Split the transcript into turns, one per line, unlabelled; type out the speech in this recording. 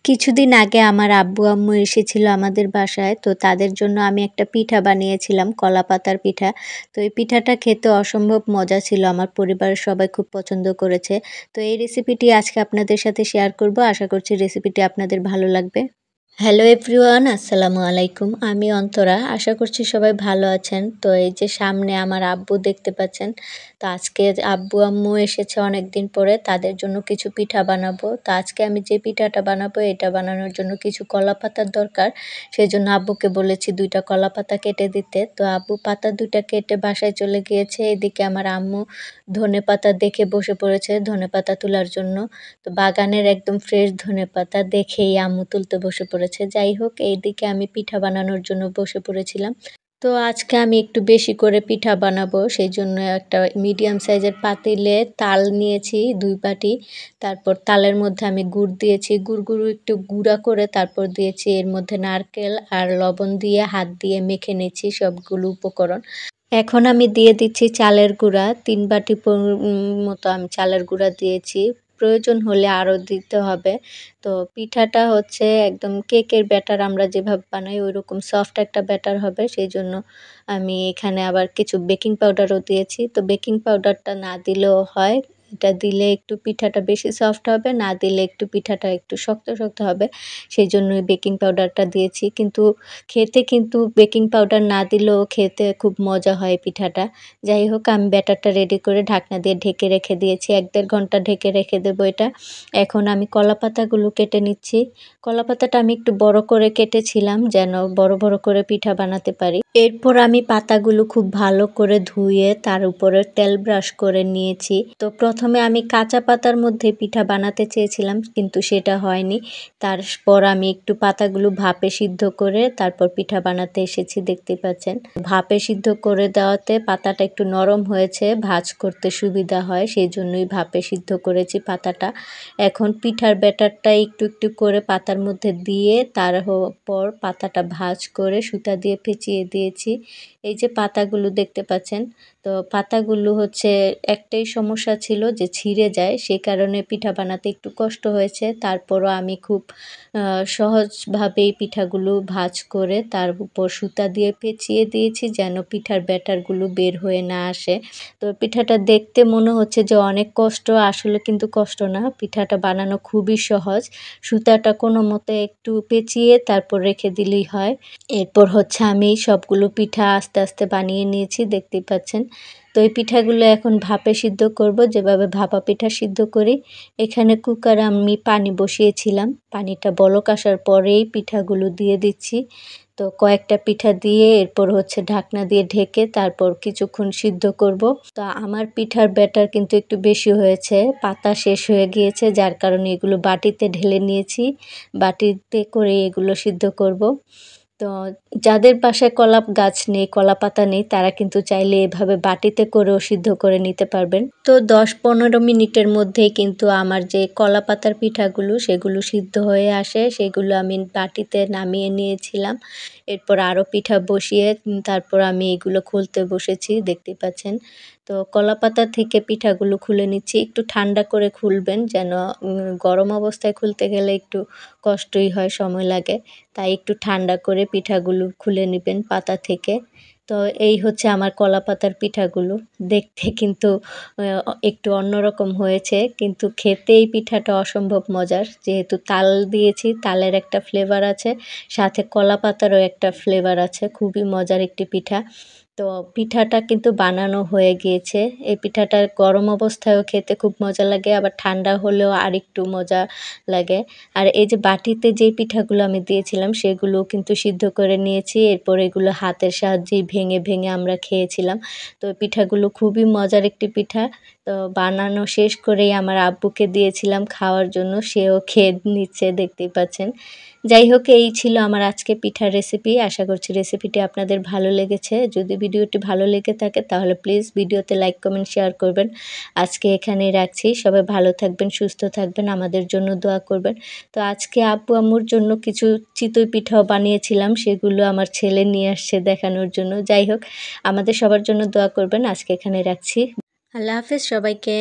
কিছুদিন আগে আমার আব্বু আম্মু এসেছিল আমাদের বাসায়। তো তাদের জন্য আমি একটা পিঠা বানিয়েছিলাম, কলা পাতার পিঠা। তো এই পিঠাটা খেতে অসম্ভব মজা ছিল। আমার পরিবারের সবাই খুব পছন্দ করেছে। তো এই রেসিপিটি আজকে আপনাদের সাথে শেয়ার করব। আশা করছি রেসিপিটি আপনাদের ভালো লাগবে। হ্যালো এভরিওয়ান, আসসালামু আলাইকুম। আমি অন্তরা। আশা করছি সবাই ভালো আছেন। তো এই যে সামনে আমার আব্বু দেখতে পাচ্ছেন। তো আজকে আব্বু আম্মু এসেছে অনেকদিন পরে, তাদের জন্য কিছু পিঠা বানাবো। তো আজকে আমি যে পিঠাটা বানাবো এটা বানানোর জন্য কিছু কলা পাতার দরকার। সেজন্য আব্বুকে বলেছি 2টা কলা পাতা কেটে দিতে। তো আব্বু পাতা 2টা কেটে বাসায় চলে গিয়েছে। এদিকে আমার আম্মু ধনেপাতা দেখে বসে পড়েছে ধনেপাতা তোলার জন্য। তো বাগানের একদম ফ্রেশ ধনেপাতা দেখেই আম্মু তুলতে বসে পড়েছে। যাই হোক, এইদিকে আমি পিঠা বানানোর জন্য বসে পড়েছিলাম। তো আজকে আমি একটু বেশি করে পিঠা বানাবো, সেই জন্য একটা মিডিয়াম সাইজের পাতিলে তাল নিয়েছি 2 বাটি। তারপর তালের মধ্যে আমি গুড় দিয়েছি, গুড়গুলো একটু গুঁড়া করে তারপর দিয়েছি এর মধ্যে নারকেল আর লবণ দিয়ে হাত দিয়ে মেখে নিচ্ছি সবগুলো উপকরণ। এখন আমি দিয়ে দিচ্ছি চালের গুঁড়া, 3 বাটি মতো আমি চালের গুঁড়া দিয়েছি। প্রয়োজন হলে আরও দিতে হবে। তো পিঠাটা হচ্ছে একদম কেকের ব্যাটার আমরা যেভাবে বানাই ওইরকম সফট একটা ব্যাটার হবে, সেই জন্য আমি এখানে আবার কিছু বেকিং পাউডারও দিয়েছি। তো বেকিং পাউডারটা না দিলেও হয়, এটা দিলে একটু পিঠাটা বেশি সফট হবে, না দিলে একটু পিঠাটা একটু শক্ত শক্ত হবে, সেই জন্যই বেকিং পাউডারটা দিয়েছি। কিন্তু খেতে কিন্তু বেকিং পাউডার না দিলেও খেতে খুব মজা হয় পিঠাটা। যাই হোক, আমি ব্যাটারটা রেডি করে ঢাকনা দিয়ে ঢেকে রেখে দিয়েছি। 1-1.5 ঘন্টা ঢেকে রেখে দেবো এটা। এখন আমি কলা পাতাগুলো কেটে নিচ্ছি। কলা পাতাটা আমি একটু বড় করে কেটেছিলাম যেন বড় বড় করে পিঠা বানাতে পারি। এরপর আমি পাতাগুলো খুব ভালো করে ধুয়ে তার উপরে তেল ব্রাশ করে নিয়েছি। তো প্রথমে আমি কাঁচা পাতার মধ্যে পিঠা বানাতে চেয়েছিলাম, কিন্তু সেটা হয়নি। তারপর আমি একটু পাতাগুলো ভাপে সিদ্ধ করে তারপর পিঠা বানাতে এসেছি, দেখতে পাচ্ছেন। ভাপে সিদ্ধ করে দেওয়াতে পাতাটা একটু নরম হয়েছে, ভাঁজ করতে সুবিধা হয়, সেই জন্যই ভাপে সিদ্ধ করেছি পাতাটা। এখন পিঠার ব্যাটারটা একটু একটু করে পাতার মধ্যে দিয়ে তারপর পাতাটা ভাঁজ করে সুতা দিয়ে পেঁচিয়ে দিয়েছি। এই যে পাতাগুলো দেখতে পাচ্ছেন, তো পাতাগুলো হচ্ছে একটাই সমস্যা ছিল যে ছিঁড়ে যায়, সেই কারণে পিঠা বানাতে একটু কষ্ট হয়েছে। তারপরও আমি খুব সহজভাবেই পিঠাগুলো ভাঁজ করে তার উপর সুতা দিয়ে পেঁচিয়ে দিয়েছি যেন পিঠার ব্যাটারগুলো বের হয়ে না আসে। তো পিঠাটা দেখতে মনে হচ্ছে যে অনেক কষ্ট, আসলে কিন্তু কষ্ট না, পিঠাটা বানানো খুবই সহজ। সুতাটা কোনো মতে একটু পেঁচিয়ে তারপর রেখে দিলেই হয়। এরপর হচ্ছে আমি সবগুলো পিঠা আস্তে আস্তে বানিয়ে নিয়েছি, দেখতেই পাচ্ছেন। তো এই পিঠাগুলো এখন ভাপে সিদ্ধ করব, যেভাবে ভাপা পিঠা সিদ্ধ করি। এখানে কুকারে আমি পানি বসিয়েছিলাম, পানিটা বলক আসার পরেই পিঠাগুলো দিয়ে দিচ্ছি। তো কয়েকটা পিঠা দিয়ে এরপর হচ্ছে ঢাকনা দিয়ে ঢেকে তারপর কিছুক্ষণ সিদ্ধ করব। তো আমার পিঠার ব্যাটার কিন্তু একটু বেশি হয়েছে, পাতা শেষ হয়ে গিয়েছে, যার কারণে এগুলো বাটিতে ঢেলে নিয়েছি। বাটিতে করে এগুলো সিদ্ধ করব। তো যাদের বাসায় কলা গাছ নেই, কলা পাতা নেই, তারা কিন্তু চাইলে এভাবে বাটিতে করেও সিদ্ধ করে নিতে পারবেন। তো 10-15 মিনিটের মধ্যেই কিন্তু আমার যে কলা পাতার পিঠাগুলো সেগুলো সিদ্ধ হয়ে আসে, সেগুলো আমি বাটিতে নামিয়ে নিয়েছিলাম। এরপর আরও পিঠা বসিয়ে তারপর আমি এগুলো খুলতে বসেছি, দেখতে পাচ্ছেন। তো কলা পাতা থেকে পিঠাগুলো খুলে নিচ্ছি, একটু ঠান্ডা করে খুলবেন, যেন গরম অবস্থায় খুলতে গেলে একটু কষ্টই হয়, সময় লাগে। তাই একটু ঠান্ডা করে পিঠাগুলো খুলে নেবেন পাতা থেকে। তো এই হচ্ছে আমার কলা পাতার পিঠাগুলো। দেখতে কিন্তু একটু অন্যরকম হয়েছে, কিন্তু খেতে এই পিঠাটা অসম্ভব মজার। যেহেতু তাল দিয়েছি, তালের একটা ফ্লেভার আছে, সাথে কলা পাতারও একটা ফ্লেভার আছে। খুবই মজার একটি পিঠা। তো পিঠাটা কিন্তু বানানো হয়ে গিয়েছে। এই পিঠাটা গরম অবস্থায়ও খেতে খুব মজা লাগে, আবার ঠান্ডা হলেও আরেকটু মজা লাগে। আর এই যে বাটিতে যেই পিঠাগুলো আমি দিয়েছিলাম সেগুলোও কিন্তু সিদ্ধ করে নিয়েছি। এরপর এগুলো হাতের সাহায্যেই ভেঙে ভেঙে আমরা খেয়েছিলাম। তো পিঠাগুলো খুবই মজার একটি পিঠা। তো বানানো শেষ করেই আমার আব্বুকে দিয়েছিলাম খাওয়ার জন্য, সেও খেয়ে নিচ্ছে, দেখতেই পাচ্ছেন। যাই হোক, এই ছিল আমার আজকে পিঠার রেসিপি। আশা করছি রেসিপিটি আপনাদের ভালো লেগেছে। যদি ভিডিওটি ভালো লেগে থাকে তাহলে প্লিজ ভিডিওতে লাইক, কমেন্ট, শেয়ার করবেন। আজকে এখানেই রাখছি। সবাই ভালো থাকবেন, সুস্থ থাকবেন, আমাদের জন্য দোয়া করবেন। তো আজকে আব্বু আম্মুর জন্য কিছু চিতই পিঠাও বানিয়েছিলাম, সেগুলো আমার ছেলে নিয়ে আসছে দেখানোর জন্য। যাই হোক, আমাদের সবার জন্য দোয়া করবেন। আজকে এখানে রাখছি। আল্লাহ হাফেজ সবাইকে।